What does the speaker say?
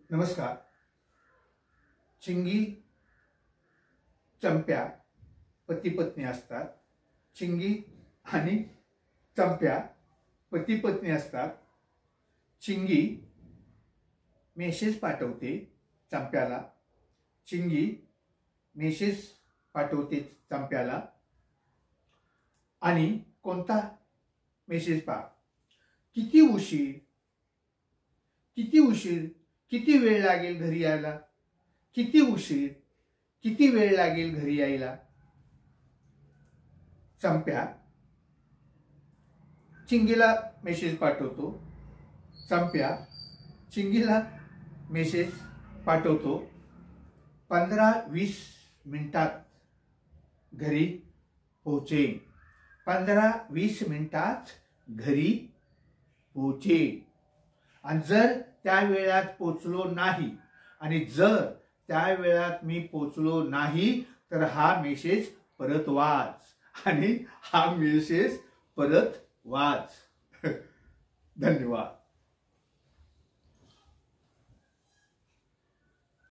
नमस्कार. चिंगी चंप्या पती पत्नी असतात. चिंगी आणि चंप्या पती पत्नी असतात. चिंगी मेसेज पाठवते चंप्याला. चिंगी मेसेज पाठवते चंप्याला. आणि कोणता मेसेज पहा. किती उशीर, किती उशीर, किती वेळ लागेल घरी यायला. किती उशीर, किती वेळ लागेल घरी यायला. चंप्या चिंगीला मेसेज पाठवतो. चंप्या चिंगीला मेसेज पाठवतो. 15-20 मिनिटात घरी पोहोचेन. 15-20 मिनिटात घरी पोहोचेन. आणि जर त्या वेळात पोचलो नाही, आणि जर त्या वेळात मी पोचलो नाही, तर हा मेसेज परत वाच. आणि हा मेसेज परत वाच. धन्यवाद.